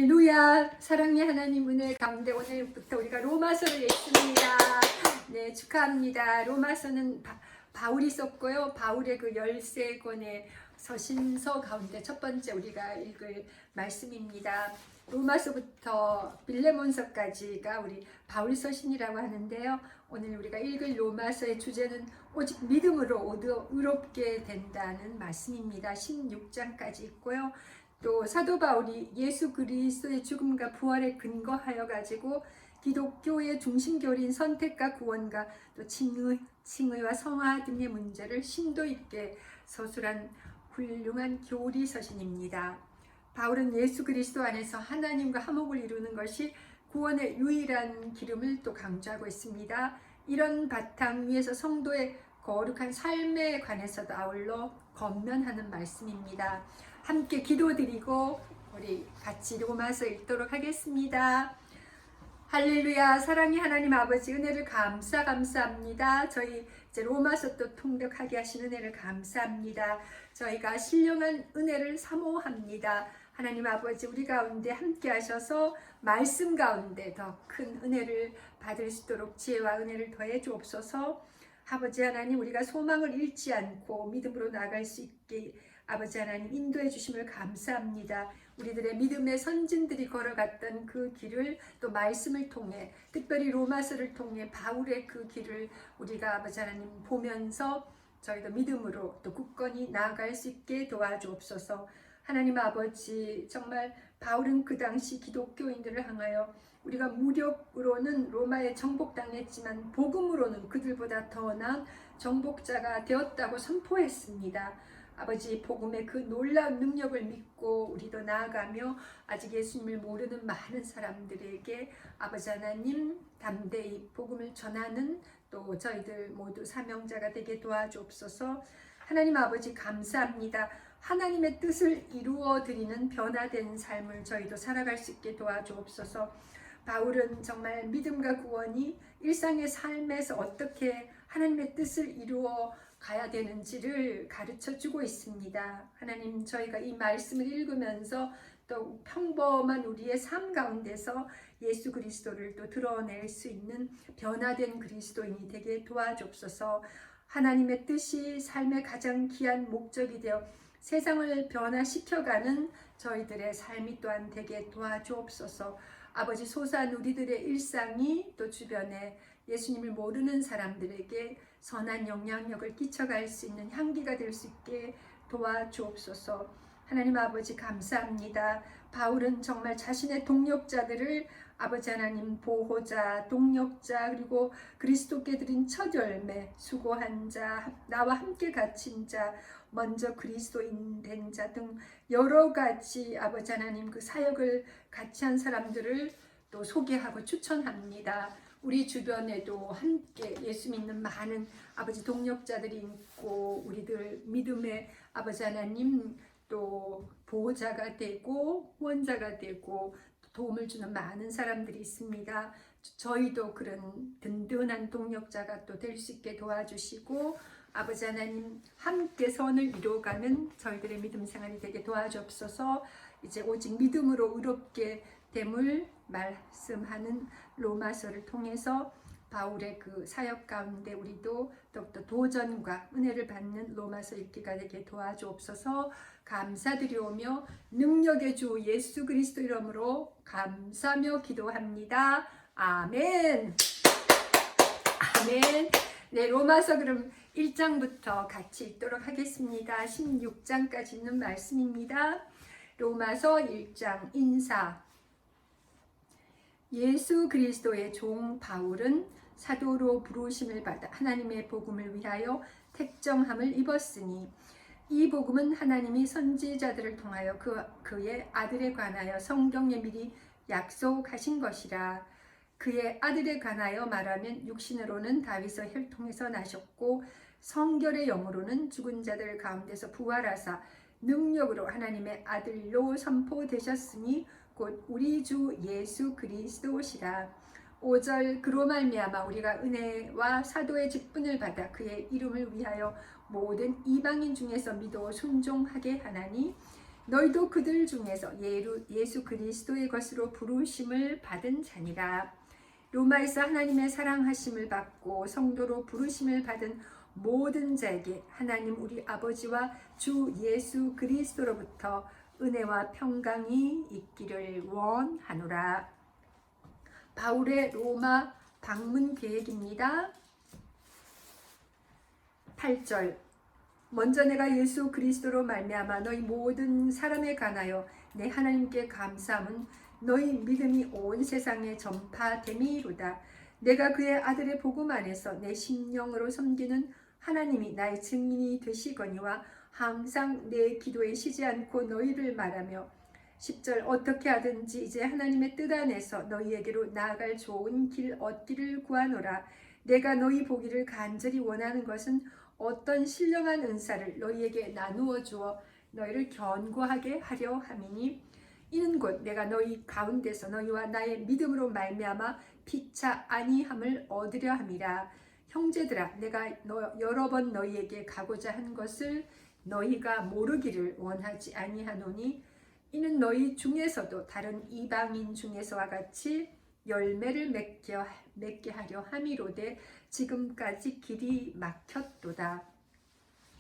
할렐루야. 사랑의 하나님 은혜 가운데 오늘부터 우리가 로마서를 읽습니다. 네, 축하합니다. 로마서는 바울이 썼고요. 바울의 그 13권의 서신서 가운데 첫 번째 우리가 읽을 말씀입니다. 로마서부터 빌레몬서까지가 우리 바울 서신이라고 하는데요. 오늘 우리가 읽을 로마서의 주제는 오직 믿음으로 의롭게 된다는 말씀입니다. 16장까지 있고요. 또 사도 바울이 예수 그리스도의 죽음과 부활에 근거하여 가지고 기독교의 중심교리인 선택과 구원과 또 칭의와 성화 등의 문제를 심도 있게 서술한 훌륭한 교리 서신입니다. 바울은 예수 그리스도 안에서 하나님과 화목을 이루는 것이 구원의 유일한 기름을 또 강조하고 있습니다. 이런 바탕 위에서 성도의 거룩한 삶에 관해서도 아울러 권면하는 말씀입니다. 함께 기도드리고 우리 같이 로마서 읽도록 하겠습니다. 할렐루야. 사랑의 하나님 아버지, 은혜를 감사합니다. 저희 이제 로마서 또 통독하게 하신 은혜를 감사합니다. 저희가 신령한 은혜를 사모합니다. 하나님 아버지, 우리 가운데 함께 하셔서 말씀 가운데 더 큰 은혜를 받을 수 있도록 지혜와 은혜를 더해 주옵소서. 아버지 하나님, 우리가 소망을 잃지 않고 믿음으로 나아갈 수 있게 아버지 하나님 인도해 주심을 감사합니다. 우리들의 믿음의 선진들이 걸어갔던 그 길을 또 말씀을 통해, 특별히 로마서를 통해 바울의 그 길을 우리가 아버지 하나님 보면서 저희도 믿음으로 또 굳건히 나아갈 수 있게 도와주옵소서. 하나님 아버지, 정말 바울은 그 당시 기독교인들을 향하여 우리가 무력으로는 로마에 정복당했지만 복음으로는 그들보다 더 나은 정복자가 되었다고 선포했습니다. 아버지, 복음의 그 놀라운 능력을 믿고 우리도 나아가며 아직 예수님을 모르는 많은 사람들에게 아버지 하나님 담대히 복음을 전하는 또 저희들 모두 사명자가 되게 도와주옵소서. 하나님 아버지, 감사합니다. 하나님의 뜻을 이루어 드리는 변화된 삶을 저희도 살아갈 수 있게 도와주옵소서. 바울은 정말 믿음과 구원이 일상의 삶에서 어떻게 하나님의 뜻을 이루어 가야 되는지를 가르쳐 주고 있습니다. 하나님, 저희가 이 말씀을 읽으면서 또 평범한 우리의 삶 가운데서 예수 그리스도를 또 드러낼 수 있는 변화된 그리스도인이 되게 도와주옵소서. 하나님의 뜻이 삶의 가장 귀한 목적이 되어 세상을 변화시켜가는 저희들의 삶이 또한 되게 도와주옵소서. 아버지, 소소한 우리들의 일상이 또 주변에 예수님을 모르는 사람들에게 선한 영향력을 끼쳐갈 수 있는 향기가 될 수 있게 도와주옵소서. 하나님 아버지, 감사합니다. 바울은 정말 자신의 동역자들을 아버지 하나님 보호자, 동역자, 그리고 그리스도께 드린 첫 열매, 수고한 자, 나와 함께 갇힌 자, 먼저 그리스도인 된 자 등 여러 가지 아버지 하나님 그 사역을 같이 한 사람들을 또 소개하고 추천합니다. 우리 주변에도 함께 예수 믿는 많은 아버지 동역자들이 있고 우리들 믿음의 아버지 하나님 또 보호자가 되고 후원자가 되고 도움을 주는 많은 사람들이 있습니다. 저희도 그런 든든한 동역자가 또 될 수 있게 도와주시고 아버지 하나님 함께 선을 이루어가는 저희들의 믿음 생활이 되게 도와주옵소서. 이제 오직 믿음으로 의롭게 됨을 말씀하는 로마서를 통해서 바울의 그 사역 가운데 우리도 더욱더 도전과 은혜를 받는 로마서 읽기가 되게 도와주옵소서. 감사드리오며 능력의 주 예수 그리스도 이름으로 감사하며 기도합니다. 아멘. 아멘. 네, 로마서 그럼 1장부터 같이 읽도록 하겠습니다. 16장까지 있는 말씀입니다. 로마서 1장 인사. 예수 그리스도의 종 바울은 사도로 부르심을 받아 하나님의 복음을 위하여 택정함을 입었으니 이 복음은 하나님이 선지자들을 통하여 그의 아들에 관하여 성경에 미리 약속하신 것이라. 그의 아들에 관하여 말하면 육신으로는 다윗의 혈통에서 나셨고 성결의 영으로는 죽은 자들 가운데서 부활하사 능력으로 하나님의 아들로 선포되셨으니 곧 우리 주 예수 그리스도시라. 5절 그로 말미암아 우리가 은혜와 사도의 직분을 받아 그의 이름을 위하여 모든 이방인 중에서 믿어 순종하게 하나니 너희도 그들 중에서 예수 그리스도의 것으로 부르심을 받은 자니라. 로마에서 하나님의 사랑하심을 받고 성도로 부르심을 받은 모든 자에게 하나님 우리 아버지와 주 예수 그리스도로부터 은혜와 평강이 있기를 원하노라. 바울의 로마 방문 계획입니다. 8절. 먼저 내가 예수 그리스도로 말미암아 너희 모든 사람에 관하여 내 하나님께 감사함은 너희 믿음이 온 세상에 전파됨이로다. 내가 그의 아들의 복음 안에서 내 심령으로 섬기는 하나님이 나의 증인이 되시거니와 항상 내 기도에 쉬지 않고 너희를 말하며 10절. 어떻게 하든지 이제 하나님의 뜻 안에서 너희에게로 나아갈 좋은 길 얻기를 구하노라. 내가 너희 보기를 간절히 원하는 것은 어떤 신령한 은사를 너희에게 나누어 주어 너희를 견고하게 하려 함이니 이는 곧 내가 너희 가운데서 너희와 나의 믿음으로 말미암아 피차 아니함을 얻으려 함이라. 형제들아, 내가 여러 번 너희에게 가고자 한 것을 너희가 모르기를 원하지 아니하노니 이는 너희 중에서도 다른 이방인 중에서와 같이 열매를 맺게 하려 함이로되 지금까지 길이 막혔도다.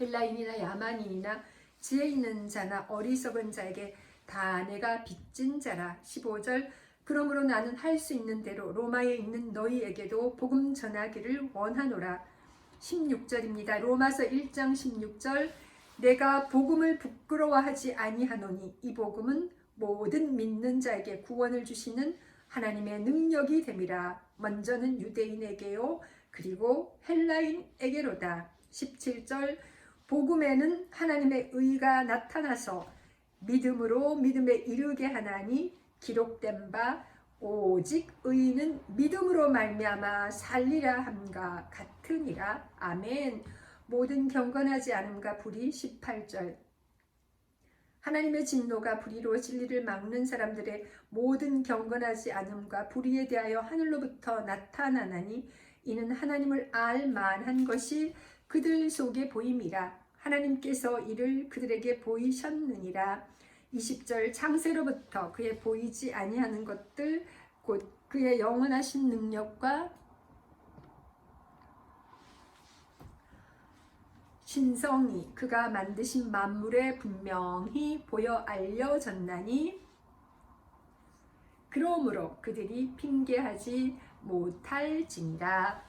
헬라인이나 야만인이나 지혜 있는 자나 어리석은 자에게 다 내가 빚진 자라. 15절. 그러므로 나는 할 수 있는 대로 로마에 있는 너희에게도 복음 전하기를 원하노라. 16절입니다. 로마서 1장 16절. 내가 복음을 부끄러워하지 아니하노니 이 복음은 모든 믿는 자에게 구원을 주시는 하나님의 능력이 됨이라. 먼저는 유대인에게요 그리고 헬라인에게로다. 17절. 복음에는 하나님의 의가 나타나서 믿음으로 믿음에 이르게 하나니 기록된 바 오직 의인은 믿음으로 말미암아 살리라 함과 같으니라. 아멘. 모든 경건하지 않음과 불의. 18절. 하나님의 진노가 불의로 진리를 막는 사람들의 모든 경건하지 않음과 불의에 대하여 하늘로부터 나타나나니 이는 하나님을 알 만한 것이 그들 속에 보임이라. 하나님께서 이를 그들에게 보이셨느니라. 20절. 창세로부터 그의 보이지 아니하는 것들 곧 그의 영원하신 능력과 신성이 그가 만드신 만물에 분명히 보여 알려졌나니 그러므로 그들이 핑계하지 못할지니라.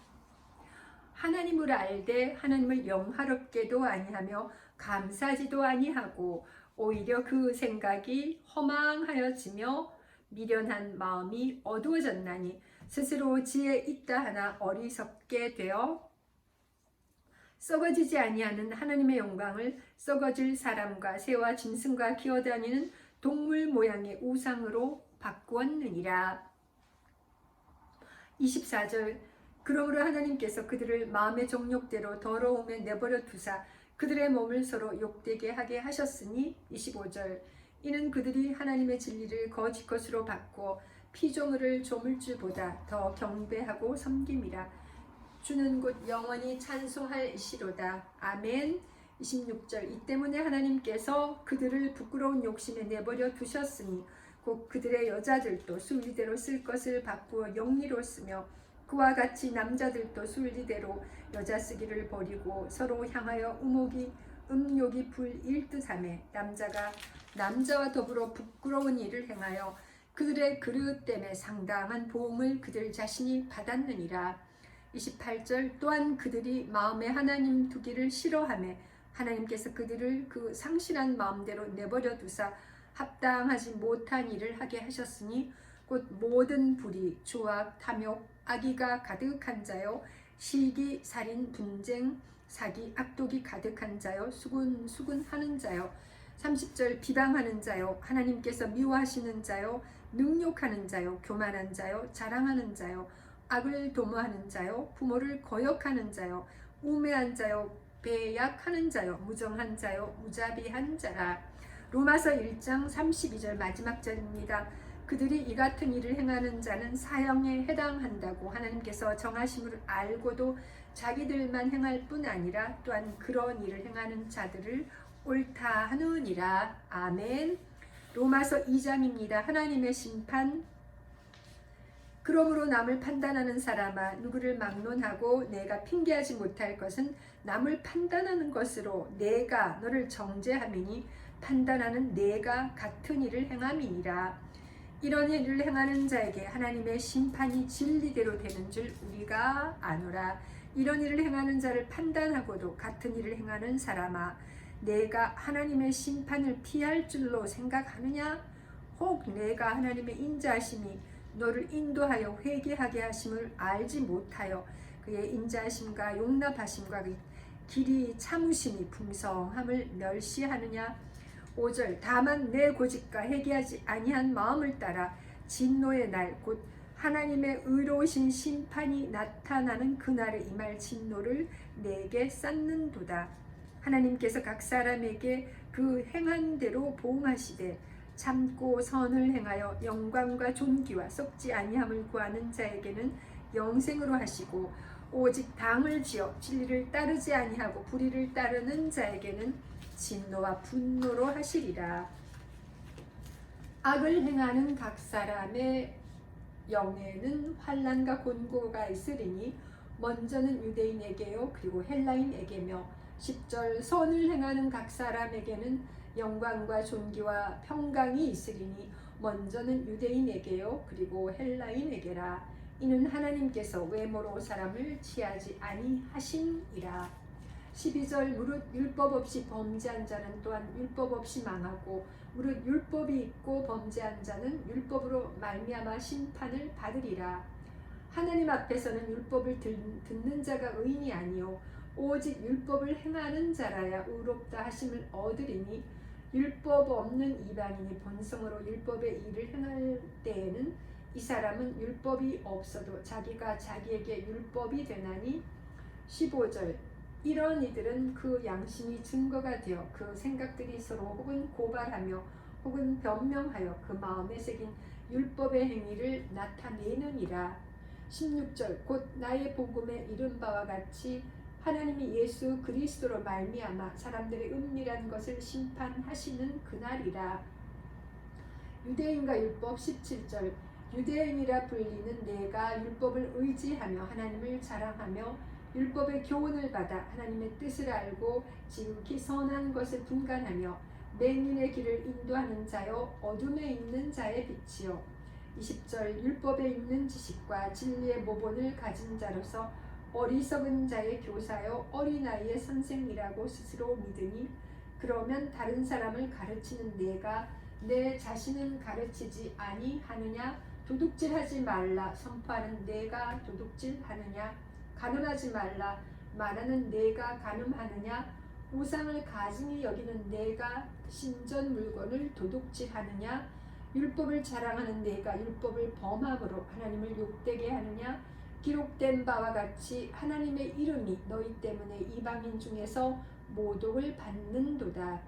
하나님을 알되 하나님을 영화롭게도 아니하며 감사하지도 아니하고 오히려 그 생각이 허망하여지며 미련한 마음이 어두워졌나니 스스로 지혜 있다 하나 어리석게 되어 썩어지지 아니하는 하나님의 영광을 썩어질 사람과 새와 짐승과 기어다니는 동물 모양의 우상으로 바꾸었느니라. 24절. 그러므로 하나님께서 그들을 마음의 정욕대로 더러움에 내버려 두사 그들의 몸을 서로 욕되게 하게 하셨으니 25절. 이는 그들이 하나님의 진리를 거짓 것으로 바꾸어 피조물을 조물주보다 더 경배하고 섬김이라. 주는 곧 영원히 찬송할 이시로다. 아멘. 26절. 이 때문에 하나님께서 그들을 부끄러운 욕심에 내버려 두셨으니 곧 그들의 여자들도 순리대로 쓸 것을 바꾸어 영리로 쓰며 그와 같이 남자들도 순리대로 여자 쓰기를 버리고 서로 향하여 음욕이 불일듯하며 남자가 남자와 더불어 부끄러운 일을 행하여 그들의 그릇 때문에 상당한 보응을 그들 자신이 받았느니라. 28절. 또한 그들이 마음에 하나님 두기를 싫어하며 하나님께서 그들을 그 상실한 마음대로 내버려 두사 합당하지 못한 일을 하게 하셨으니 곧 모든 불의, 조악, 탐욕, 악의가 가득한 자요 시기, 살인, 분쟁, 사기, 악독이 가득한 자요 수군하는 자요 30절. 비방하는 자요 하나님께서 미워하시는 자요 능욕하는 자요 교만한 자요 자랑하는 자요 악을 도모하는 자요 부모를 거역하는 자요 우매한 자요 배약하는 자요 무정한 자요 무자비한 자라. 로마서 1장 32절 마지막 절입니다. 그들이 이 같은 일을 행하는 자는 사형에 해당한다고 하나님께서 정하심을 알고도 자기들만 행할 뿐 아니라 또한 그런 일을 행하는 자들을 옳다 하느니라. 아멘. 로마서 2장입니다. 하나님의 심판. 그러므로 남을 판단하는 사람아, 누구를 막론하고 내가 핑계하지 못할 것은 남을 판단하는 것으로 내가 너를 정죄함이니 판단하는 내가 같은 일을 행함이니라. 이런 일을 행하는 자에게 하나님의 심판이 진리대로 되는 줄 우리가 아노라. 이런 일을 행하는 자를 판단하고도 같은 일을 행하는 사람아, 내가 하나님의 심판을 피할 줄로 생각하느냐? 혹 내가 하나님의 인자하심이 너를 인도하여 회개하게 하심을 알지 못하여 그의 인자하심과 용납하심과 그 길이 참으심이 풍성함을 멸시하느냐? 5절 다만 내 고집과 회개하지 아니한 마음을 따라 진노의 날 곧 하나님의 의로우신 심판이 나타나는 그날에 임할 진노를 내게 쌓는도다. 하나님께서 각 사람에게 그 행한 대로 보응하시되 참고 선을 행하여 영광과 존귀와 썩지 아니함을 구하는 자에게는 영생으로 하시고 오직 당을 지어 진리를 따르지 아니하고 불의를 따르는 자에게는 진노와 분노로 하시리라. 악을 행하는 각 사람의 영에는 환난과 곤고가 있으리니 먼저는 유대인에게요 그리고 헬라인에게며 10절 선을 행하는 각 사람에게는 영광과 존귀와 평강이 있으리니 먼저는 유대인에게요 그리고 헬라인에게라. 이는 하나님께서 외모로 사람을 취하지 아니하심이라. 12절 무릇 율법 없이 범죄한 자는 또한 율법 없이 망하고 무릇 율법이 있고 범죄한 자는 율법으로 말미암아 심판을 받으리라. 하나님 앞에서는 율법을 듣는 자가 의인이 아니요 오직 율법을 행하는 자라야 의롭다 하심을 얻으리니 율법 없는 이방인이 본성으로 율법의 일을 행할 때에는 이 사람은 율법이 없어도 자기가 자기에게 율법이 되나니 15절 이런 이들은 그 양심이 증거가 되어 그 생각들이 서로 혹은 고발하며 혹은 변명하여 그 마음에 새긴 율법의 행위를 나타내느니라. 16절 곧 나의 복음에 이른 바와 같이 하나님이 예수 그리스도로 말미암아 사람들의 은밀한 것을 심판하시는 그날이라. 유대인과 율법 17절 유대인이라 불리는 내가 율법을 의지하며 하나님을 자랑하며 율법의 교훈을 받아 하나님의 뜻을 알고 지극히 선한 것을 분간하며 맹인의 길을 인도하는 자요 어둠에 있는 자의 빛이요. 20절 율법에 있는 지식과 진리의 모본을 가진 자로서 어리석은 자의 교사요 어린아이의 선생이라고 스스로 믿으니 그러면 다른 사람을 가르치는 내가 내 자신은 가르치지 아니하느냐? 도둑질하지 말라 선포하는 내가 도둑질하느냐? 간음하지 말라 말하는 내가 간음하느냐? 우상을 가증히 여기는 내가 신전 물건을 도둑질하느냐? 율법을 자랑하는 내가 율법을 범함으로 하나님을 욕되게 하느냐? 기록된 바와 같이 하나님의 이름이 너희 때문에 이방인 중에서 모독을 받는도다.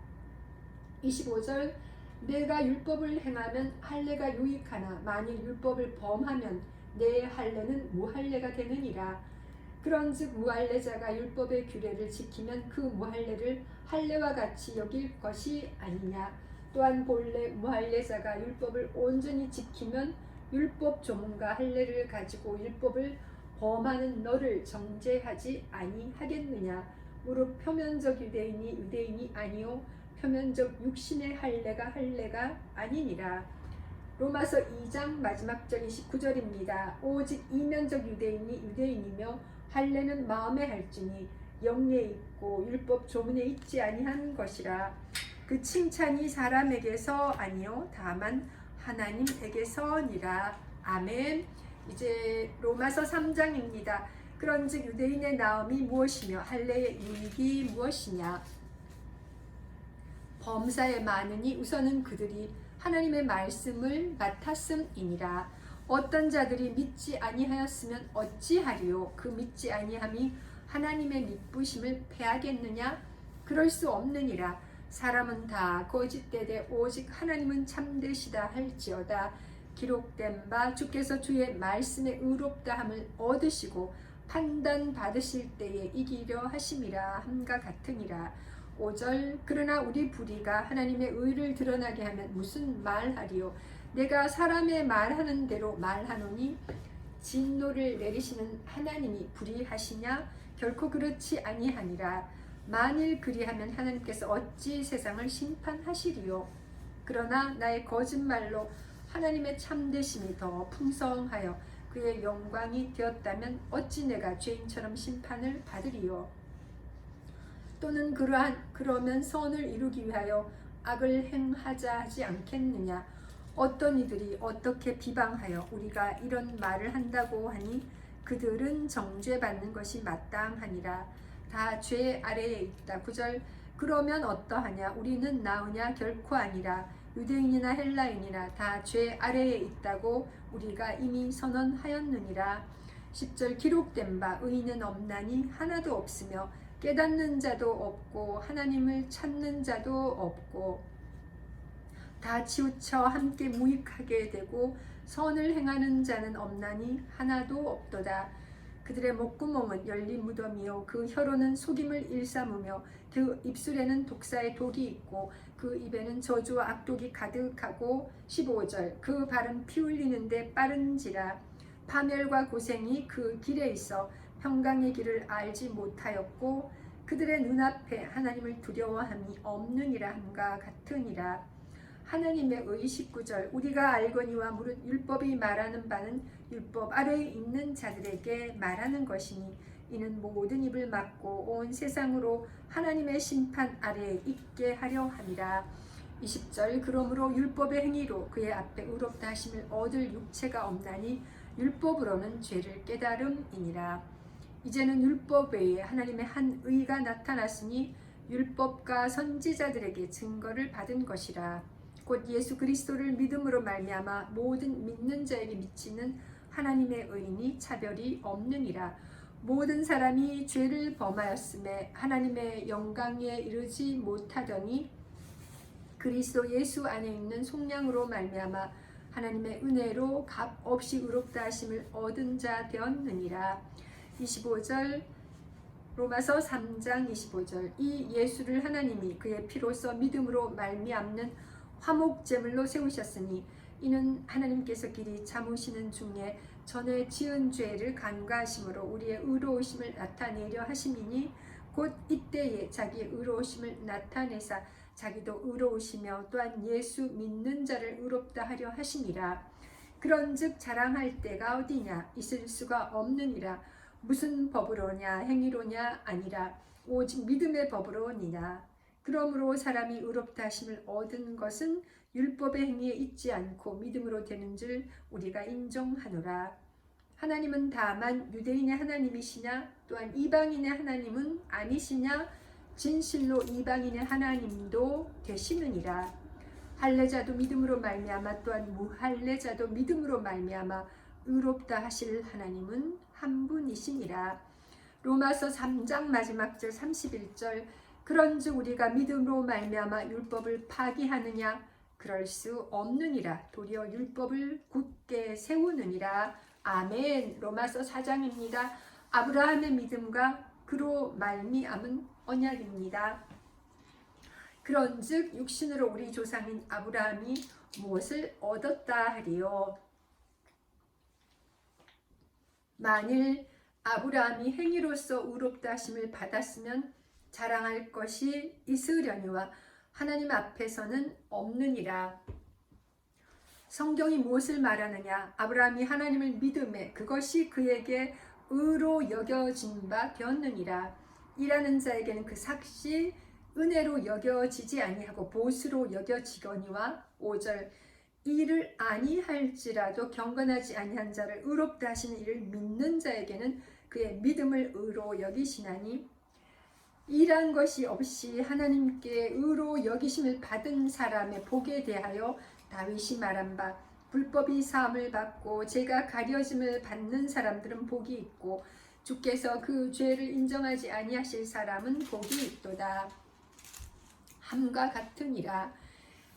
25절 내가 율법을 행하면 할례가 유익하나 만일 율법을 범하면 내 할례는 무할례가 되느니라. 그런즉 무할례자가 율법의 규례를 지키면 그 무할례를 할례와 같이 여길 것이 아니냐. 또한 본래 무할례자가 율법을 온전히 지키면 율법 조문과 할례를 가지고 율법을 범하는 너를 정죄하지 아니하겠느냐. 무릇 표면적 유대인이 유대인이 아니요 표면적 육신의 할례가 아니니라. 로마서 2장 마지막 절 29절입니다. 오직 이면적 유대인이 유대인이며 할례는 마음에 할지니 영에 있고 율법 조문에 있지 아니한 것이라. 그 칭찬이 사람에게서 아니요 다만 하나님에게서니라. 아멘. 이제 로마서 3장입니다. 그런즉 유대인의 나음이 무엇이며 할례의 유익이 무엇이냐. 범사에 많으니 우선은 그들이 하나님의 말씀을 맡았음이니라. 어떤 자들이 믿지 아니하였으면 어찌하리요. 그 믿지 아니함이 하나님의 믿부심을 패하겠느냐. 그럴 수 없느니라. 사람은 다 거짓되되 오직 하나님은 참되시다 할지어다. 기록된 바 주께서 주의 말씀에 의롭다함을 얻으시고 판단 받으실 때에 이기려 하심이라 함과 같으니라. 5절 그러나 우리 불의가 하나님의 의를 드러나게 하면 무슨 말하리요. 내가 사람의 말하는 대로 말하노니 진노를 내리시는 하나님이 불의하시냐? 결코 그렇지 아니하니라. 만일 그리하면 하나님께서 어찌 세상을 심판하시리요. 그러나 나의 거짓말로 하나님의 참되심이 더 풍성하여 그의 영광이 되었다면 어찌 내가 죄인처럼 심판을 받으리요. 또는 그러면 선을 이루기 위하여 악을 행하자 하지 않겠느냐. 어떤 이들이 어떻게 비방하여 우리가 이런 말을 한다고 하니 그들은 정죄받는 것이 마땅하니라. 다 죄 아래에 있다. 9절 그러면 어떠하냐. 우리는 나으냐. 결코 아니라. 유대인이나 헬라인이나 다 죄 아래에 있다고 우리가 이미 선언하였느니라. 10절 기록된 바 의인은 없나니 하나도 없으며 깨닫는 자도 없고 하나님을 찾는 자도 없고 다 치우쳐 함께 무익하게 되고 선을 행하는 자는 없나니 하나도 없도다. 그들의 목구멍은 열린 무덤이요 그 혀로는 속임을 일삼으며 그 입술에는 독사의 독이 있고 그 입에는 저주와 악독이 가득하고 15절 그 발은 피 흘리는데 빠른지라. 파멸과 고생이 그 길에 있어 평강의 길을 알지 못하였고 그들의 눈앞에 하나님을 두려워함이 없느니라 함과 같으니라. 하나님의 의 19절 우리가 알거니와 무릇 율법이 말하는 바는 율법 아래에 있는 자들에게 말하는 것이니 이는 모든 입을 막고 온 세상으로 하나님의 심판 아래에 있게 하려 함이라. 20절 그러므로 율법의 행위로 그의 앞에 의롭다 하심을 얻을 육체가 없나니 율법으로는 죄를 깨달음이니라. 이제는 율법 외에 하나님의 한 의가 나타났으니 율법과 선지자들에게 증거를 받은 것이라. 곧 예수 그리스도를 믿음으로 말미암아 모든 믿는 자에게 미치는 하나님의 의인이 차별이 없느니라. 모든 사람이 죄를 범하였음에 하나님의 영광에 이르지 못하더니 그리스도 예수 안에 있는 속량으로 말미암아 하나님의 은혜로 값 없이 의롭다 하심을 얻은 자 되었느니라. 25절 로마서 3장 25절 이 예수를 하나님이 그의 피로써 믿음으로 말미암는 화목제물로 세우셨으니 이는 하나님께서 길이 참으시는 중에 전에 지은 죄를 간과하심으로 우리의 의로우심을 나타내려 하심이니 곧 이때에 자기의 의로우심을 나타내사 자기도 의로우시며 또한 예수 믿는 자를 의롭다 하려 하심이라. 그런즉 자랑할 때가 어디냐. 있을 수가 없느니라. 무슨 법으로냐. 행위로냐. 아니라 오직 믿음의 법으로니라. 그러므로 사람이 의롭다 하심을 얻은 것은 율법의 행위에 있지 않고 믿음으로 되는 줄 우리가 인정하노라. 하나님은 다만 유대인의 하나님이시냐 또한 이방인의 하나님은 아니시냐. 진실로 이방인의 하나님도 되시느니라. 할례자도 믿음으로 말미암아 또한 무할례자도 믿음으로 말미암아 의롭다 하실 하나님은 한 분이시니라. 로마서 3장 마지막 절 31절 그런즉 우리가 믿음으로 말미암아 율법을 파기하느냐. 그럴 수 없느니라. 도리어 율법을 굳게 세우느니라. 아멘. 로마서 4장입니다. 아브라함의 믿음과 그로 말미암은 언약입니다. 그런즉 육신으로 우리 조상인 아브라함이 무엇을 얻었다 하리요. 만일 아브라함이 행위로서 의롭다 하심을 받았으면 자랑할 것이 있으려니와 하나님 앞에서는 없느니라. 성경이 무엇을 말하느냐. 아브라함이 하나님을 믿음에 그것이 그에게 의로 여겨진 바 되었느니라. 일하는 자에게는 그 삭시 은혜로 여겨지지 아니하고 보수로 여겨지거니와 5절 일을 아니할지라도 경건하지 아니한 자를 의롭다 하시는 이를 믿는 자에게는 그의 믿음을 의로 여기시나니 일한 것이 없이 하나님께 의로 여기심을 받은 사람의 복에 대하여 다윗이 말한 바 불법이 사함을 받고 죄가 가려짐을 받는 사람들은 복이 있고 주께서 그 죄를 인정하지 아니하실 사람은 복이 있도다 함과 같으니라.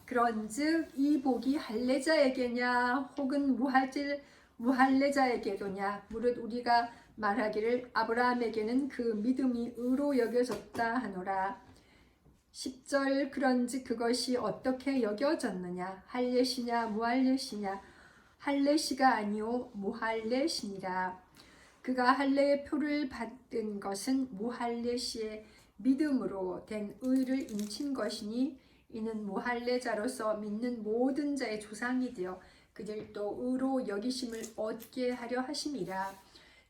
그런즉 이 복이 할례자에게냐 혹은 무할례자에게도냐. 무릇 우리가 말하기를 아브라함에게는 그 믿음이 의로 여겨졌다 하노라. 10절 그런즉 그것이 어떻게 여겨졌느냐 할례시냐 무할례시냐 할례시가 아니요 무할례시니라. 그가 할례의 표를 받은 것은 무할례시의 믿음으로 된 의를 인친 것이니 이는 무할례자로서 믿는 모든 자의 조상이 되어 그들도 의로 여기심을 얻게 하려 하심이라.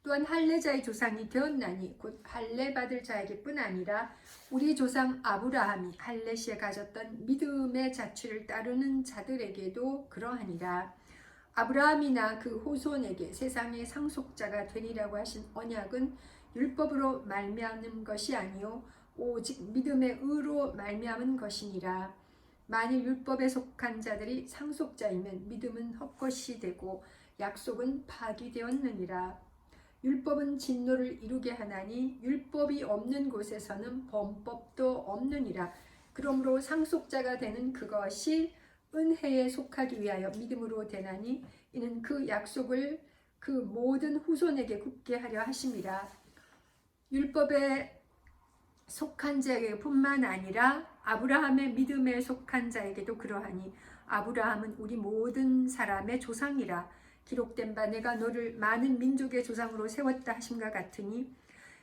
또한 할례자의 조상이 되었나니 곧 할례 받을 자에게뿐 아니라 우리 조상 아브라함이 할례시에 가졌던 믿음의 자취를 따르는 자들에게도 그러하니라. 아브라함이나 그 후손에게 세상의 상속자가 되리라고 하신 언약은 율법으로 말미암는 것이 아니요 오직 믿음의 의로 말미암은 것이니라. 만일 율법에 속한 자들이 상속자이면 믿음은 헛것이 되고 약속은 파기되었느니라. 율법은 진노를 이루게 하나니 율법이 없는 곳에서는 범법도 없느니라. 그러므로 상속자가 되는 그것이 은혜에 속하기 위하여 믿음으로 되나니 이는 그 약속을 그 모든 후손에게 굳게 하려 하심이라. 율법에 속한 자에게뿐만 아니라 아브라함의 믿음에 속한 자에게도 그러하니 아브라함은 우리 모든 사람의 조상이라. 기록된 바 내가 너를 많은 민족의 조상으로 세웠다 하심과 같으니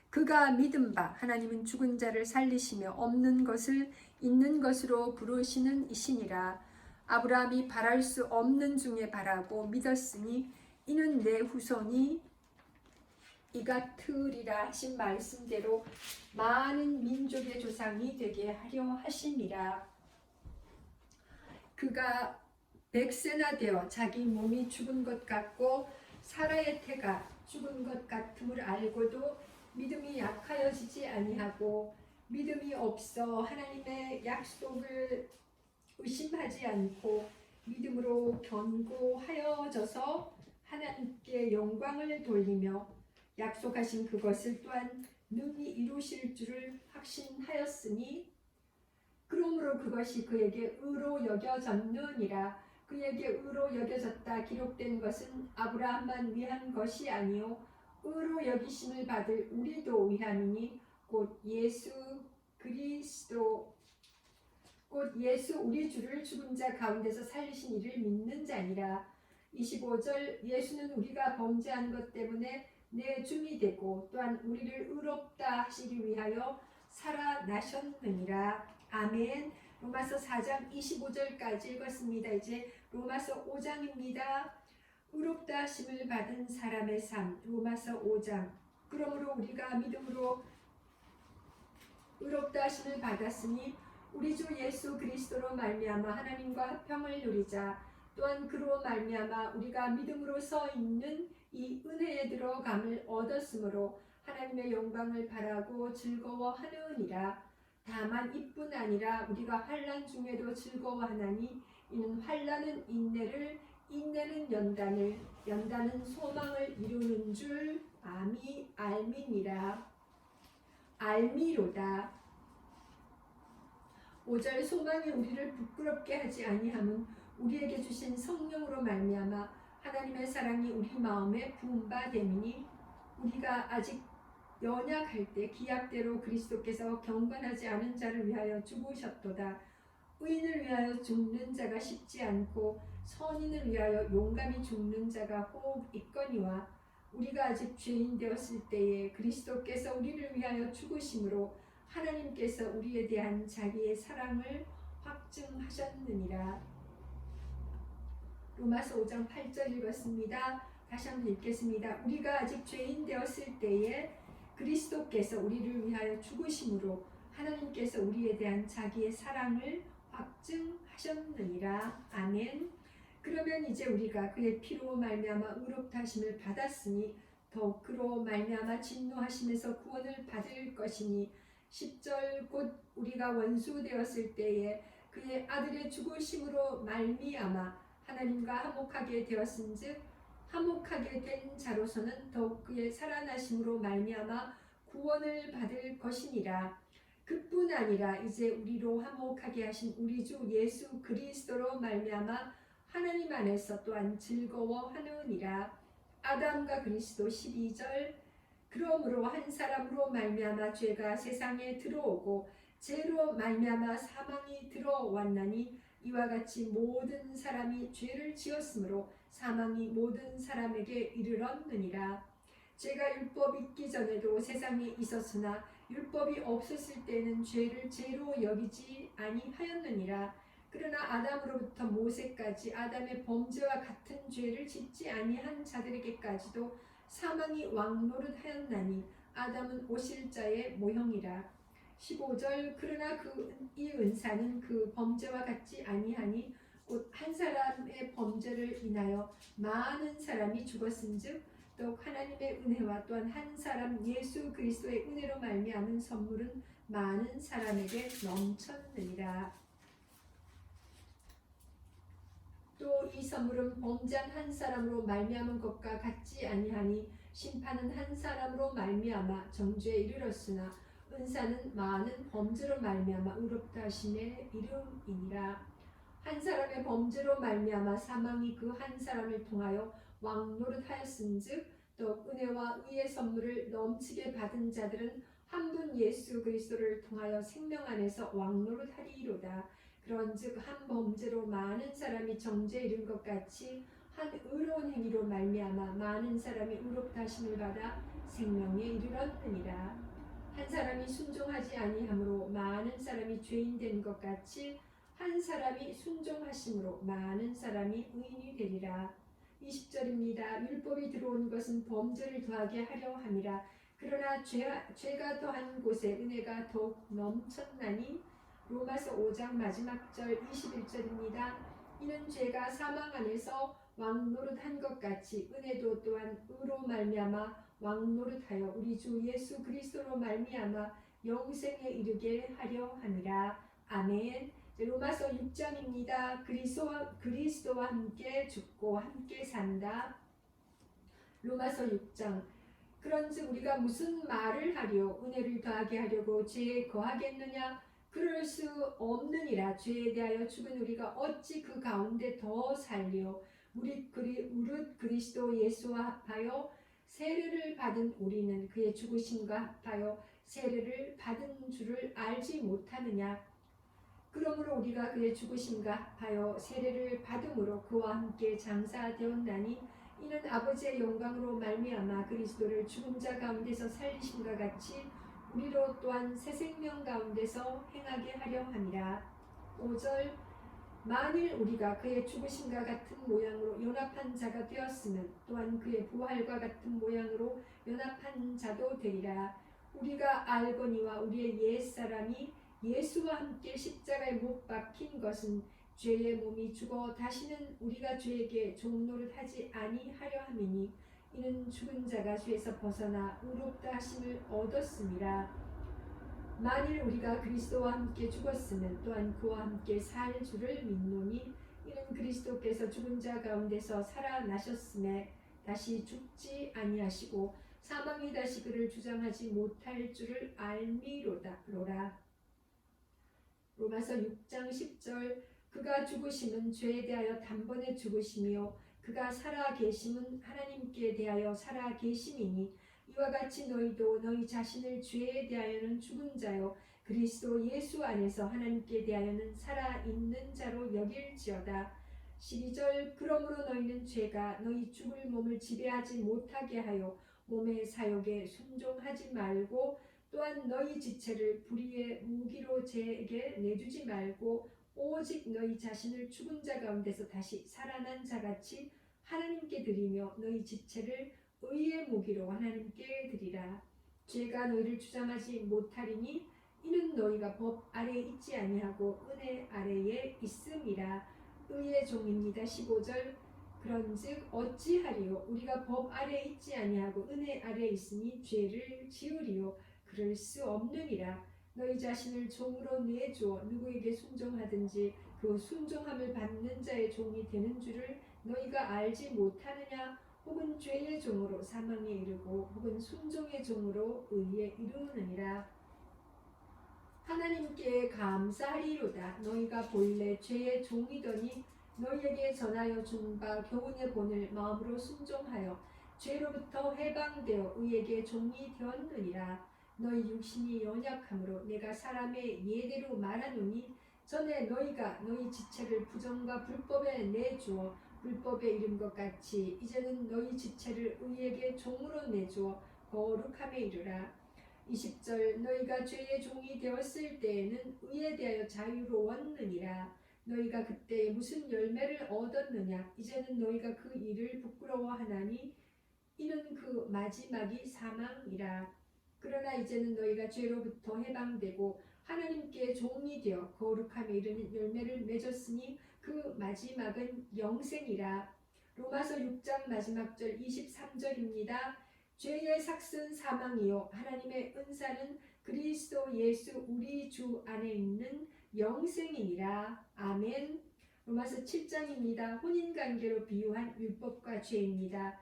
그가 믿은 바 하나님은 죽은 자를 살리시며 없는 것을 있는 것으로 부르시는 이시니라. 아브라함이 바랄 수 없는 중에 바라고 믿었으니 이는 내 후손이 이같으리라 하신 말씀대로 많은 민족의 조상이 되게 하려 하심이라. 그가 100세나 되어 자기 몸이 죽은 것 같고 사라의 태가 죽은 것 같음을 알고도 믿음이 약하여지지 아니하고 믿음이 없어 하나님의 약속을 의심하지 않고 믿음으로 견고하여져서 하나님께 영광을 돌리며 약속하신 그것을 또한 능히 이루실 줄을 확신하였으니 그러므로 그것이 그에게 의로 여겨졌느니라. 그에게 의로 여겨졌다 기록된 것은 아브라함만 위한 것이 아니요 의로 여기심을 받을 우리도 위함이니 곧 예수 우리 주를 죽은 자 가운데서 살리신 이를 믿는 자니라. 25절 예수는 우리가 범죄한 것 때문에 내 중이 되고 또한 우리를 의롭다 하시기 위하여 살아나셨느니라. 아멘. 로마서 4장 25절까지 읽었습니다. 이제 로마서 5장입니다. 의롭다 하심을 받은 사람의 삶. 로마서 5장. 그러므로 우리가 믿음으로 의롭다 하심을 받았으니 우리 주 예수 그리스도로 말미암아 하나님과 화평을 누리자. 또한 그로 말미암아 우리가 믿음으로 서 있는 이 은혜에 들어감을 얻었으므로 하나님의 영광을 바라고 즐거워하느니라. 다만 이뿐 아니라 우리가 환난 중에도 즐거워하나니 이는 환난은 인내를 인내는 연단을 연단은 소망을 이루는 줄 알미로다. 5절 소망이 우리를 부끄럽게 하지 아니함은 우리에게 주신 성령으로 말미암아 하나님의 사랑이 우리 마음에 부은 바 됨이니 우리가 아직 연약할 때 기약대로 그리스도께서 경건하지 않은 자를 위하여 죽으셨도다. 의인을 위하여 죽는 자가 쉽지 않고 선인을 위하여 용감히 죽는 자가 혹 있거니와 우리가 아직 죄인 되었을 때에 그리스도께서 우리를 위하여 죽으심으로 하나님께서 우리에 대한 자기의 사랑을 확증하셨느니라. 로마서 5장 8절 읽었습니다. 다시 한번 읽겠습니다. 우리가 아직 죄인 되었을 때에 그리스도께서 우리를 위하여 죽으심으로 하나님께서 우리에 대한 자기의 사랑을 확증하셨느니라. 아멘. 그러면 이제 우리가 그의 피로 말미암아 의롭다 하심을 받았으니 더욱 그로 말미암아 진노하심에서 구원을 받을 것이니 10절 곧 우리가 원수 되었을 때에 그의 아들의 죽으심으로 말미암아 하나님과 화목하게 되었은즉 화목하게 된 자로서는 더욱 그의 살아나심으로 말미암아 구원을 받을 것이니라. 그뿐 아니라 이제 우리로 화목하게 하신 우리 주 예수 그리스도로 말미암아 하나님 안에서 또한 즐거워하느니라. 아담과 그리스도 12절 그러므로 한 사람으로 말미암아 죄가 세상에 들어오고 죄로 말미암아 사망이 들어왔나니 이와 같이 모든 사람이 죄를 지었으므로 사망이 모든 사람에게 이르렀느니라. 죄가 율법 있기 전에도 세상에 있었으나 율법이 없었을 때는 죄를 죄로 여기지 아니하였느니라. 그러나 아담으로부터 모세까지 아담의 범죄와 같은 죄를 짓지 아니한 자들에게까지도 사망이 왕노릇하였나니 아담은 오실 자의 모형이라. 15절 그러나 이 은사는 그 범죄와 같지 아니하니 곧 한 사람의 범죄를 인하여 많은 사람이 죽었은즉 또 하나님의 은혜와 또한 한 사람 예수 그리스도의 은혜로 말미암은 선물은 많은 사람에게 넘쳤느니라. 또 이 선물은 범죄한 한 사람으로 말미암은 것과 같지 아니하니 심판은 한 사람으로 말미암아 정죄에 이르렀으나 은사는 많은 범죄로 말미암아 의롭다 하심의 이름이니라. 한 사람의 범죄로 말미암아 사망이 그 한 사람을 통하여 왕노릇하였은즉 또 은혜와 의의 선물을 넘치게 받은 자들은 한 분 예수 그리스도를 통하여 생명 안에서 왕노릇하리이로다. 그런즉 한 범죄로 많은 사람이 정죄에 이른 것 같이 한 의로운 행위로 말미암아 많은 사람이 의롭다 하심을 받아 생명에 이르렀느니라. 한 사람이 순종하지 아니함으로 많은 사람이 죄인 된 것 같이 한 사람이 순종하심으로 많은 사람이 의인이 되리라. 20절입니다. 율법이 들어온 것은 범죄를 더하게 하려 함이라. 그러나 죄가 더한 곳에 은혜가 더욱 넘쳤나니. 로마서 5장 마지막 절 21절입니다. 이는 죄가 사망 안에서 왕노릇한 것 같이 은혜도 또한 의로 말미암아 왕노릇하여 우리 주 예수 그리스도로 말미암아 영생에 이르게 하려 함이라. 아멘. 로마서 6장입니다. 그리스도와 함께 죽고 함께 산다. 로마서 6장 그런즉 우리가 무슨 말을 하려 은혜를 더하게 하려고 죄에 거하겠느냐? 그럴 수 없느니라. 죄에 대하여 죽은 우리가 어찌 그 가운데 더 살려? 무릇 그리스도 예수와 합하여 세례를 받은 우리는 그의 죽으심과 합하여 세례를 받은 줄을 알지 못하느냐? 그러므로 우리가 그의 죽으심과 합하여 세례를 받음으로 그와 함께 장사되었나니 이는 아버지의 영광으로 말미암아 그리스도를 죽은 자 가운데서 살리심과 같이 우리로 또한 새 생명 가운데서 행하게 하려 함이라. 5절 만일 우리가 그의 죽으심과 같은 모양으로 연합한 자가 되었으면 또한 그의 부활과 같은 모양으로 연합한 자도 되리라. 우리가 알거니와 우리의 옛사람이 예수와 함께 십자가에 못 박힌 것은 죄의 몸이 죽어 다시는 우리가 죄에게 종노릇하지 아니하려 함이니 이는 죽은 자가 죄에서 벗어나 의롭다 하심을 얻었음이라. 만일 우리가 그리스도와 함께 죽었으면 또한 그와 함께 살 줄을 믿노니 이는 그리스도께서 죽은 자 가운데서 살아나셨음에 다시 죽지 아니하시고 사망이 다시 그를 주장하지 못할 줄을 알미로라. 로마서 6장 10절 그가 죽으심은 죄에 대하여 단번에 죽으심이요 그가 살아 계심은 하나님께 대하여 살아 계심이니 이와 같이 너희도 너희 자신을 죄에 대하여는 죽은 자요 그리스도 예수 안에서 하나님께 대하여는 살아있는 자로 여길지어다. 12절 그러므로 너희는 죄가 너희 죽을 몸을 지배하지 못하게 하여 몸의 사욕에 순종하지 말고 또한 너희 지체를 불의의 무기로 죄에게 내주지 말고 오직 너희 자신을 죽은 자 가운데서 다시 살아난 자같이 하나님께 드리며 너희 지체를 의의 무기로 하나님께 드리라. 죄가 너희를 주장하지 못하리니 이는 너희가 법 아래에 있지 아니하고 은혜 아래에 있음이라. 의의 종입니다. 15절 그런즉 어찌하리요 우리가 법 아래에 있지 아니하고 은혜 아래에 있으니 죄를 지으리요 그럴 수 없느니라. 너희 자신을 종으로 내주어 누구에게 순종하든지 그 순종함을 받는 자의 종이 되는 줄을 너희가 알지 못하느냐? 혹은 죄의 종으로 사망에 이르고 혹은 순종의 종으로 의에 이르느니라. 하나님께 감사하리로다. 너희가 본래 죄의 종이더니 너희에게 전하여 준 바 교훈의 본을 마음으로 순종하여 죄로부터 해방되어 의에게 종이 되었느니라. 너희 육신이 연약함으로 내가 사람의 예대로 말하노니 전에 너희가 너희 지체를 부정과 불법에 내주어 불법에 이른 것 같이 이제는 너희 지체를 의에게 종으로 내주어 거룩함에 이르라. 20절 너희가 죄의 종이 되었을 때에는 의에 대하여 자유로웠느니라. 너희가 그때 무슨 열매를 얻었느냐? 이제는 너희가 그 일을 부끄러워하나니 이는 그 마지막이 사망이라. 그러나 이제는 너희가 죄로부터 해방되고 하나님께 종이 되어 거룩함에 이르는 열매를 맺었으니 그 마지막은 영생이라. 로마서 6장 마지막 절 23절입니다. 죄의 삭은 사망이요 하나님의 은사는 그리스도 예수 우리 주 안에 있는 영생이니라. 아멘. 로마서 7장입니다. 혼인관계로 비유한 율법과 죄입니다.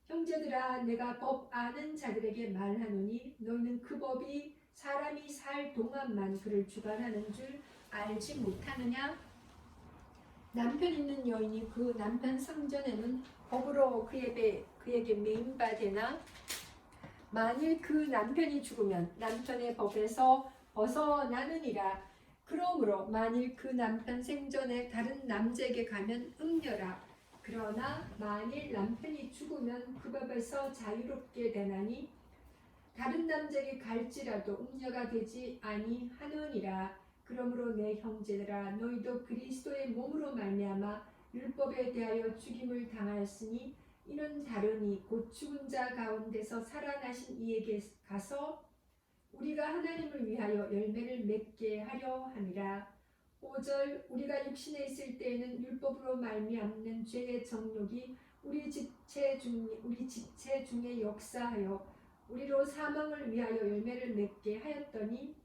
형제들아 내가 법 아는 자들에게 말하노니 너희는 그 법이 사람이 살 동안만 그를 주관하는 줄 알지 못하느냐? 남편 있는 여인이 그 남편 성전에는 법으로 그에게 매인바되나? 만일 그 남편이 죽으면 남편의 법에서 벗어나느니라. 그러므로 만일 그 남편 생전에 다른 남자에게 가면 응려라. 그러나 만일 남편이 죽으면 그 법에서 자유롭게 되나니 다른 남자에게 갈지라도 음녀가 되지 아니하느니라. 그러므로 내 형제들아 너희도 그리스도의 몸으로 말미암아 율법에 대하여 죽임을 당하였으니 이는 다르니 곧 죽은 자 가운데서 살아나신 이에게 가서 우리가 하나님을 위하여 열매를 맺게 하려 함이라. 5절 우리가 육신에 있을 때에는 율법으로 말미암는 죄의 정욕이 우리 지체 중에 역사하여 우리로 사망을 위하여 열매를 맺게 하였더니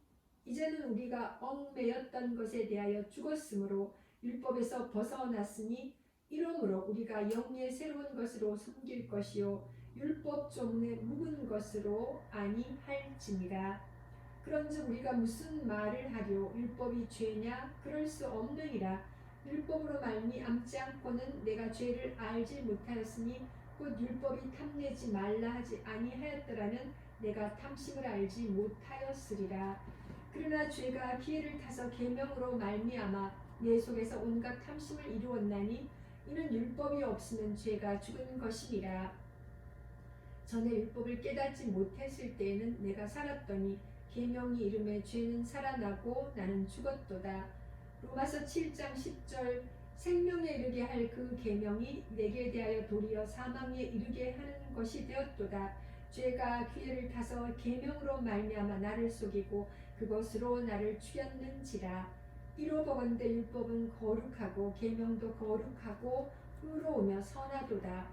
이제는 우리가 얽매였던 것에 대하여 죽었으므로 율법에서 벗어났으니 이러므로 우리가 영의 새로운 것으로 섬길 것이요 율법 종의 묵은 것으로 아니할지니라. 그런즉 우리가 무슨 말을 하려 율법이 죄냐? 그럴 수 없느니라. 율법으로 말미암지 않고는 내가 죄를 알지 못하였으니 곧 율법이 탐내지 말라 하지 아니하였더라면 내가 탐심을 알지 못하였으리라. 그러나 죄가 기회를 타서 계명으로 말미암아 내 속에서 온갖 탐심을 이루었나니 이는 율법이 없으면 죄가 죽은 것이니라. 전에 율법을 깨닫지 못했을 때에는 내가 살았더니 계명이 이름에 죄는 살아나고 나는 죽었도다. 로마서 7장 10절 생명에 이르게 할 그 계명이 내게 대하여 도리어 사망에 이르게 하는 것이 되었도다. 죄가 기회를 타서 계명으로 말미암아 나를 속이고 그것으로 나를 죽였는지라. 이로 보건대 율법은 거룩하고 계명도 거룩하고 의로우며 선하도다.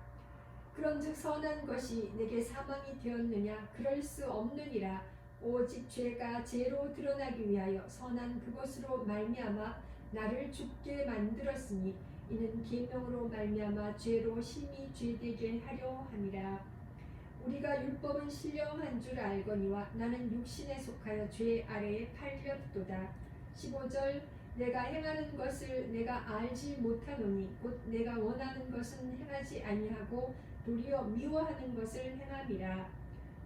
그런즉 선한 것이 내게 사망이 되었느냐? 그럴 수 없느니라. 오직 죄가 죄로 드러나기 위하여 선한 그것으로 말미암아 나를 죽게 만들었으니 이는 계명으로 말미암아 죄로 심히 죄되게 하려 함이라. 우리가 율법은 신령한 줄 알거니와 나는 육신에 속하여 죄 아래에 팔렸도다. 15절 내가 행하는 것을 내가 알지 못하노니 곧 내가 원하는 것은 행하지 아니하고 도리어 미워하는 것을 행함이라.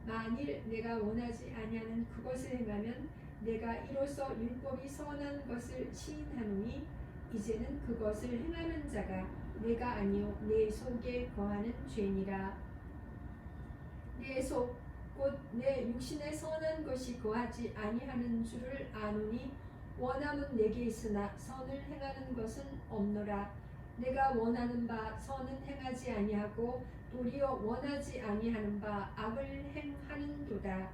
만일 내가 원하지 아니하는 그것을 행하면 내가 이로써 율법이 선한 것을 시인하노니 이제는 그것을 행하는 자가 내가 아니요 내 속에 거하는 죄니라. 내 속 곧 내 육신에 선한 것이 거하지 아니하는 줄을 아노니 원함은 내게 있으나 선을 행하는 것은 없노라. 내가 원하는 바 선은 행하지 아니하고 도리어 원하지 아니하는 바 악을 행하는도다.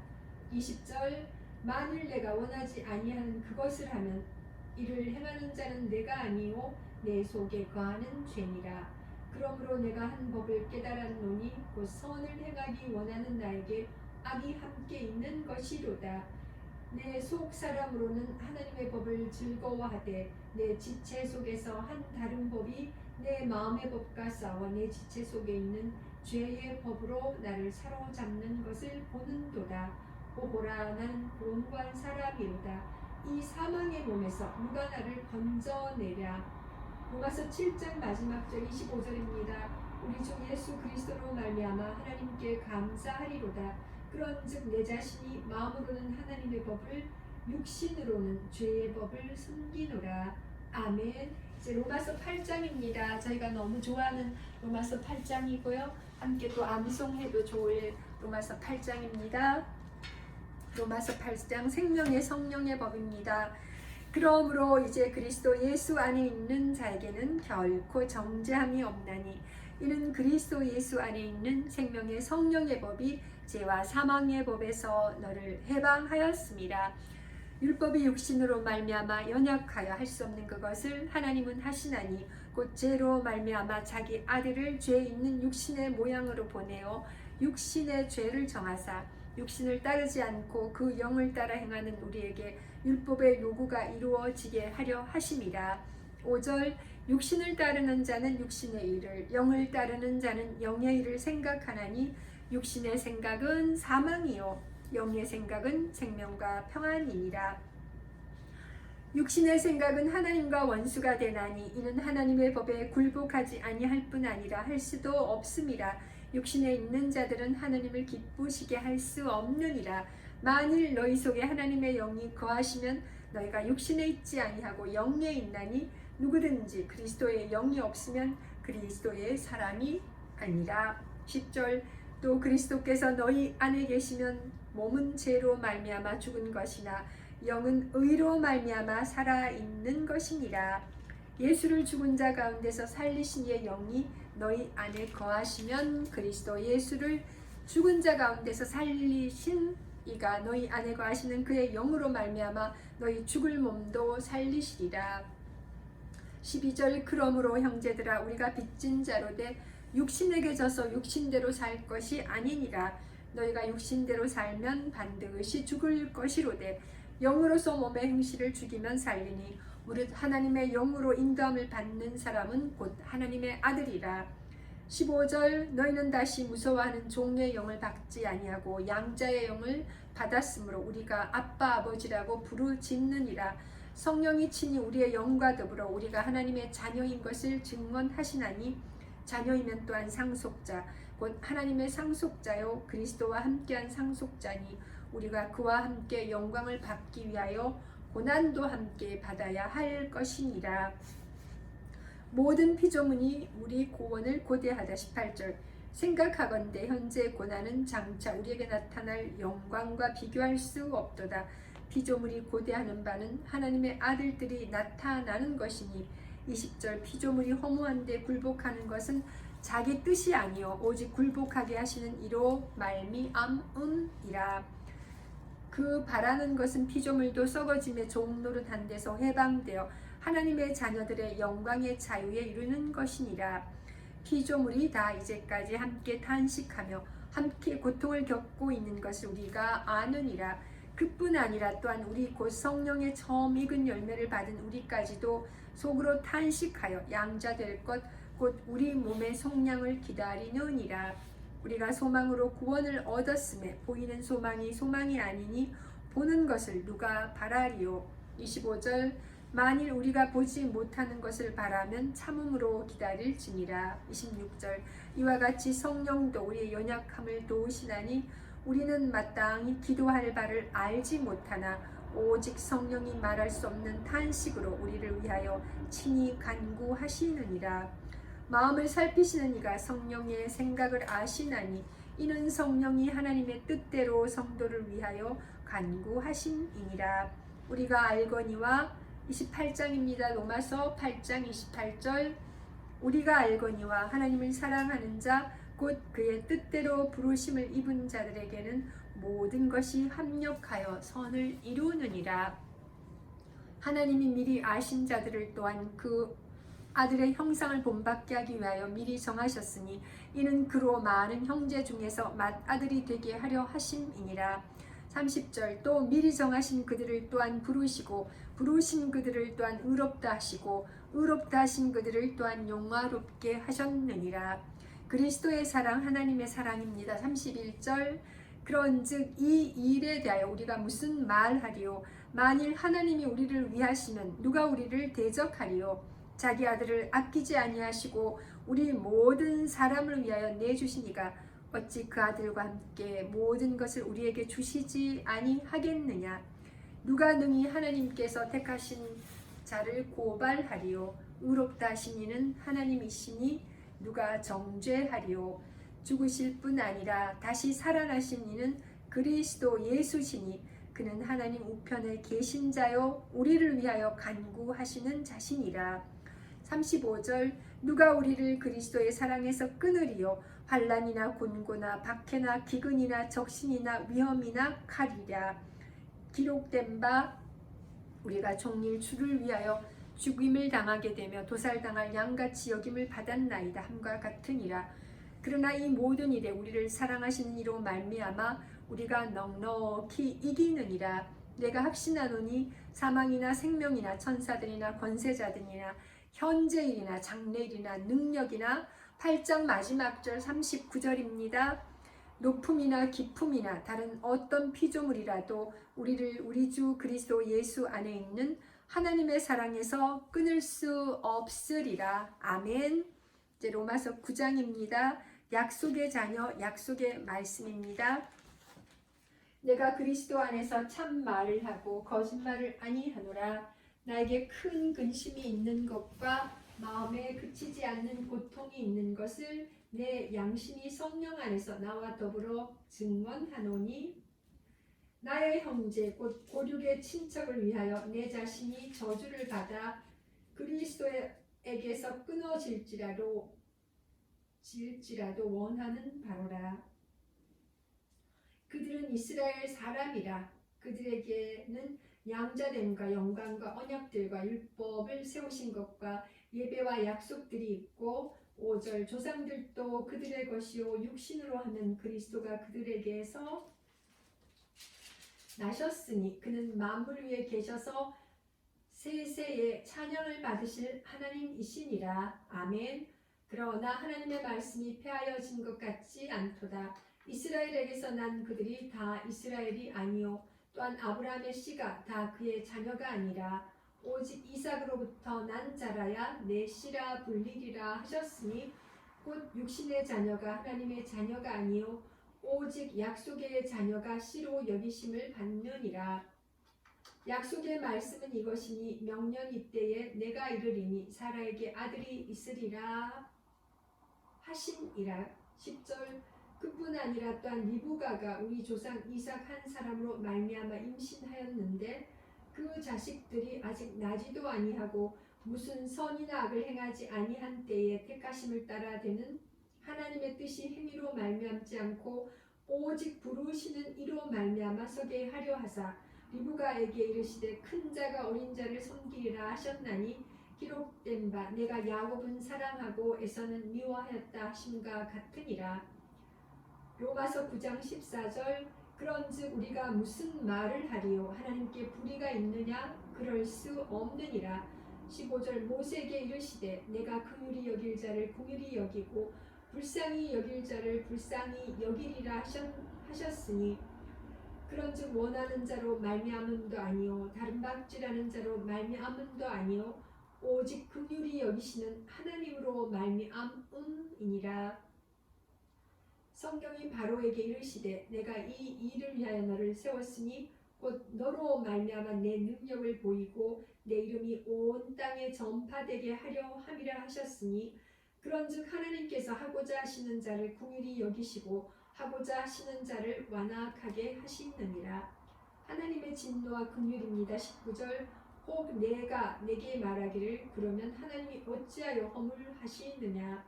20절 만일 내가 원하지 아니하는 그것을 하면 이를 행하는 자는 내가 아니요 내 속에 거하는 죄니라. 그러므로 내가 한 법을 깨달았노니 곧 선을 행하기 원하는 나에게 악이 함께 있는 것이로다. 내 속 사람으로는 하나님의 법을 즐거워하되 내 지체 속에서 한 다른 법이 내 마음의 법과 싸워 내 지체 속에 있는 죄의 법으로 나를 사로잡는 것을 보는도다. 오호라 나는 곤고한 사람이로다. 이 사망의 몸에서 누가 나를 건져내랴. 로마서 7장 마지막 절 25절입니다. 우리 주 예수 그리스도로 말미암아 하나님께 감사하리로다. 그런즉 내 자신이 마음으로는 하나님의 법을 육신으로는 죄의 법을 숨기노라. 아멘. 이제 로마서 8장입니다. 저희가 너무 좋아하는 로마서 8장이고요. 함께 또 암송해도 좋을 로마서 8장입니다. 로마서 8장 생명의 성령의 법입니다. 그러므로 이제 그리스도 예수 안에 있는 자에게는 결코 정죄함이 없나니 이는 그리스도 예수 안에 있는 생명의 성령의 법이 죄와 사망의 법에서 너를 해방하였습니다. 율법이 육신으로 말미암아 연약하여 할 수 없는 그것을 하나님은 하시나니 곧 죄로 말미암아 자기 아들을 죄 있는 육신의 모양으로 보내어 육신의 죄를 정하사 육신을 따르지 않고 그 영을 따라 행하는 우리에게 율법의 요구가 이루어지게 하려 하심이라. 5절 육신을 따르는 자는 육신의 일을 영을 따르는 자는 영의 일을 생각하나니 육신의 생각은 사망이요 영의 생각은 생명과 평안이니라. 육신의 생각은 하나님과 원수가 되나니 이는 하나님의 법에 굴복하지 아니할 뿐 아니라 할 수도 없음이라. 육신에 있는 자들은 하나님을 기쁘시게 할 수 없느니라. 만일 너희 속에 하나님의 영이 거하시면 너희가 육신에 있지 아니하고 영에 있나니 누구든지 그리스도의 영이 없으면 그리스도의 사람이 아니라. 10절 또 그리스도께서 너희 안에 계시면 몸은 죄로 말미암아 죽은 것이나 영은 의로 말미암아 살아있는 것이니라. 예수를 죽은 자 가운데서 살리신 이의 영이 너희 안에 거하시면 그리스도 예수를 죽은 자 가운데서 살리신 이가 너희 안에 거하시는 그의 영으로 말미암아 너희 죽을 몸도 살리시리라. 12절 그러므로 형제들아 우리가 빚진 자로 돼 육신에게 져서 육신대로 살 것이 아니니라. 너희가 육신대로 살면 반드시 죽을 것이로되 영으로서 몸의 행실을 죽이면 살리니 무릇 하나님의 영으로 인도함을 받는 사람은 곧 하나님의 아들이라. 15절 너희는 다시 무서워하는 종의 영을 받지 아니하고 양자의 영을 받았으므로 우리가 아빠 아버지라고 부르짖느니라. 성령이 친히 우리의 영과 더불어 우리가 하나님의 자녀인 것을 증언하시나니 자녀이면 또한 상속자 곧 하나님의 상속자요 그리스도와 함께한 상속자니 우리가 그와 함께 영광을 받기 위하여 고난도 함께 받아야 할 것이니라. 모든 피조물이 우리 구원을 고대하다. 18절 생각하건대 현재 고난은 장차 우리에게 나타날 영광과 비교할 수 없도다. 피조물이 고대하는 바는 하나님의 아들들이 나타나는 것이니. 20절 피조물이 허무한데 굴복하는 것은 자기 뜻이 아니요 오직 굴복하게 하시는 이로 말미암음이라. 그 바라는 것은 피조물도 썩어짐의 종노릇한 데서 해방되어 하나님의 자녀들의 영광의 자유에 이르는 것이니라. 피조물이 다 이제까지 함께 탄식하며 함께 고통을 겪고 있는 것을 우리가 아느니라. 그뿐 아니라 또한 우리 곧 성령의 처음 익은 열매를 받은 우리까지도 속으로 탄식하여 양자 될 것 곧 우리 몸의 속량을 기다리느니라. 우리가 소망으로 구원을 얻었음에 보이는 소망이 소망이 아니니 보는 것을 누가 바라리요. 25절 만일 우리가 보지 못하는 것을 바라면 참음으로 기다릴지니라. 26절 이와 같이 성령도 우리의 연약함을 도우시나니 우리는 마땅히 기도할 바를 알지 못하나 오직 성령이 말할 수 없는 탄식으로 우리를 위하여 친히 간구하시느니라. 마음을 살피시는 이가 성령의 생각을 아시나니 이는 성령이 하나님의 뜻대로 성도를 위하여 간구하심이니라. 우리가 알거니와 28장입니다. 로마서 8장 28절 우리가 알거니와 하나님을 사랑하는 자 곧 그의 뜻대로 부르심을 입은 자들에게는 모든 것이 합력하여 선을 이루느니라. 하나님이 미리 아신 자들을 또한 그 아들의 형상을 본받게 하기 위하여 미리 정하셨으니 이는 그로 많은 형제 중에서 맏아들이 되게 하려 하심이니라. 30절 또 미리 정하신 그들을 또한 부르시고 부르신 그들을 또한 의롭다 하시고 의롭다 하신 그들을 또한 영화롭게 하셨느니라. 그리스도의 사랑 하나님의 사랑입니다. 31절 그런즉 이 일에 대하여 우리가 무슨 말하리요. 만일 하나님이 우리를 위하시면 누가 우리를 대적하리요. 자기 아들을 아끼지 아니하시고 우리 모든 사람을 위하여 내주시니가 어찌 그 아들과 함께 모든 것을 우리에게 주시지 아니하겠느냐. 누가 능히 하나님께서 택하신 자를 고발하리요. 의롭다 하신 이는 하나님이시니 누가 정죄하리요. 죽으실 뿐 아니라 다시 살아나신 이는 그리스도 예수시니 그는 하나님 우편에 계신 자요 우리를 위하여 간구하시는 자신이라. 35절 누가 우리를 그리스도의 사랑에서 끊으리요. 환난이나 곤고나 박해나 기근이나 적신이나 위험이나 칼이랴. 기록된 바 우리가 종일 주를 위하여 죽임을 당하게 되며 도살당할 양같이 여김을 받았나이다 함과 같으니라. 그러나 이 모든 일에 우리를 사랑하시는 이로 말미암아 우리가 넉넉히 이기느니라. 내가 확신하노니 사망이나 생명이나 천사들이나 권세자들이나 현재일이나 장래일이나 능력이나 8장 마지막 절 39절입니다. 높음이나 깊음이나 다른 어떤 피조물이라도 우리를 우리 주 그리스도 예수 안에 있는 하나님의 사랑에서 끊을 수 없으리라. 아멘. 이제 로마서 9장입니다. 약속의 자녀, 약속의 말씀입니다. 내가 그리스도 안에서 참 말을 하고 거짓말을 아니하노라. 나에게 큰 근심이 있는 것과 마음에 그치지 않는 고통이 있는 것을 내 양심이 성령 안에서 나와 더불어 증언하노니 나의 형제 곧 고륙의 친척을 위하여 내 자신이 저주를 받아 그리스도에게서 끊어질지라도 원하는 바로라. 그들은 이스라엘 사람이라. 그들에게는 양자됨과 영광과 언약들과 율법을 세우신 것과 예배와 약속들이 있고 5절 조상들도 그들의 것이요 육신으로 하는 그리스도가 그들에게서 나셨으니 그는 만물 위에 계셔서 세세에 찬양을 받으실 하나님이시니라. 아멘. 그러나 하나님의 말씀이 폐하여진 것 같지 않도다. 이스라엘에게서 난 그들이 다 이스라엘이 아니요 또한 아브라함의 씨가 다 그의 자녀가 아니라 오직 이삭으로부터 난 자라야 내 씨라 불리리라 하셨으니 곧 육신의 자녀가 하나님의 자녀가 아니요 오직 약속의 자녀가 씨로 여기심을 받느니라. 약속의 말씀은 이것이니 명년 이때에 내가 이르리니 사라에게 아들이 있으리라 하심이라. 10절 그뿐 아니라 또한 리브가가 우리 조상 이삭 한 사람으로 말미암아 임신하였는데 그 자식들이 아직 나지도 아니하고 무슨 선이나 악을 행하지 아니한 때에 택하심을 따라 되는 하나님의 뜻이 행위로 말미암지 않고 오직 부르시는 이로 말미암아 서게 하려 하사 리브가에게 이르시되 큰 자가 어린 자를 섬기리라 하셨나니 기록된 바 내가 야곱은 사랑하고 에서는 미워하였다 하심과 같으니라. 로마서 9장 14절 그런즉 우리가 무슨 말을 하리요 하나님께 불의가 있느냐 그럴 수 없느니라. 15절 모세에게 이르시되 내가 긍휼히 여길 자를 긍휼히 여기고 불쌍히 여길 자를 불쌍히 여기리라 하셨으니 그런즉 원하는 자로 말미암음도 아니요 다른 박질하는 자로 말미암음도 아니요 오직 긍휼히 여기시는 하나님으로 말미암음이니라. 성경이 바로에게 이르시되 내가 이 일을 위하여 너를 세웠으니 곧 너로 말미암아 내 능력을 보이고 내 이름이 온 땅에 전파되게 하려 함이라 하셨으니 그런즉 하나님께서 하고자 하시는 자를 긍휼히 여기시고 하고자 하시는 자를 완악하게 하시느니라. 하나님의 진노와 긍휼입니다. 19절 혹 내가 내게 말하기를 그러면 하나님이 어찌하여 허물하시느냐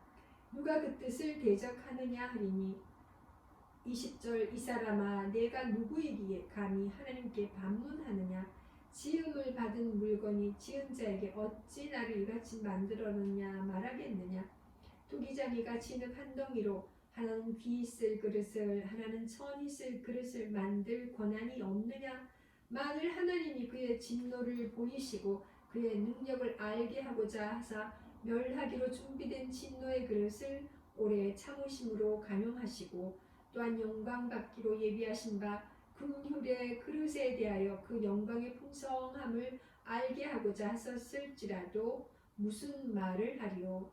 누가 그 뜻을 대적하느냐 하리니 20절 이 사람아 내가 누구이기에 감히 하나님께 반문하느냐 지음을 받은 물건이 지은 자에게 어찌 나를 이같이 만들었느냐 말하겠느냐 토기장이가 진흙 한 덩이로 하나는 귀 있을 그릇을 하나는 천 있을 그릇을 만들 권한이 없느냐 만일 하나님이 그의 진노를 보이시고 그의 능력을 알게 하고자 하사 멸하기로 준비된 진노의 그릇을 오래 참으심으로 감용하시고 또한 영광 받기로 예비하신 바 긍휼의 그릇에 대하여 그 영광의 풍성함을 알게 하고자 하셨을지라도 무슨 말을 하리요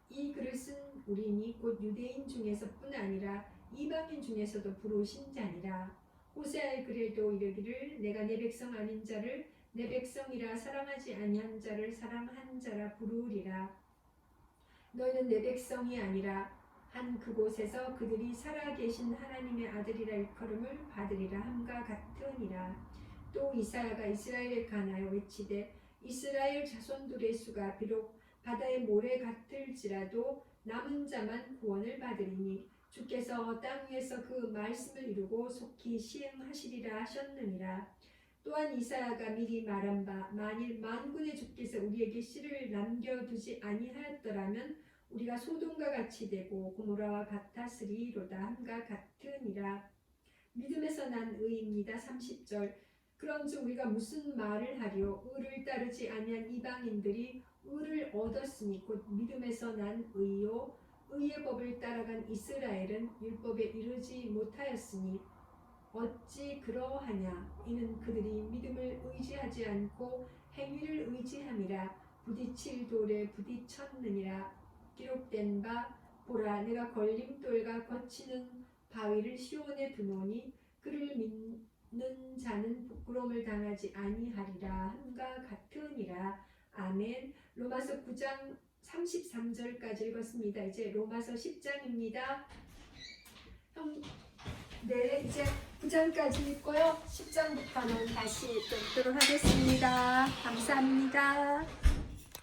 이 그릇은 우리니 곧 유대인 중에서뿐 아니라 이방인 중에서도 부르신 자니라. 호세아의 글에도 이르기를 내가 내 백성 아닌 자를 내 백성이라 사랑하지 아니한 자를 사랑한 자라 부르리라. 너희는 내 백성이 아니라 한 그곳에서 그들이 살아계신 하나님의 아들이라 일컬음을 받으리라 함과 같으니라. 또 이사야가 이스라엘에 관하여 외치되 이스라엘 자손들의 수가 비록 바다의 모래 같을지라도 남은 자만 구원을 받으리니 주께서 땅 위에서 그 말씀을 이루고 속히 시행하시리라 하셨느니라. 또한 이사야가 미리 말한 바 만일 만군의 주께서 우리에게 씨를 남겨두지 아니하였더라면 우리가 소돔과 같이 되고 고모라와 같았으리로다 함과 같으니라. 믿음에서 난 의입니다. 30절. 그런즉 우리가 무슨 말을 하리요? 의를 따르지 아니한 이방인들이 의를 얻었으니 곧 믿음에서 난 의요 의의 법을 따라간 이스라엘은 율법에 이르지 못하였으니 어찌 그러하냐? 이는 그들이 믿음을 의지하지 않고 행위를 의지함이라. 부딪힐 돌에 부딪혔느니라. 기록된 바 보라 내가 걸림돌과 거치는 바위를 시온에 두노니 그를 믿는 자는 부끄러움을 당하지 아니하리라 함과 같으니라. 아멘. 로마서 9장 33절까지 읽었습니다. 이제 로마서 10장입니다. 네, 이제 9장까지 읽고요. 10장부터는 다시 또 읽도록 하겠습니다. 감사합니다.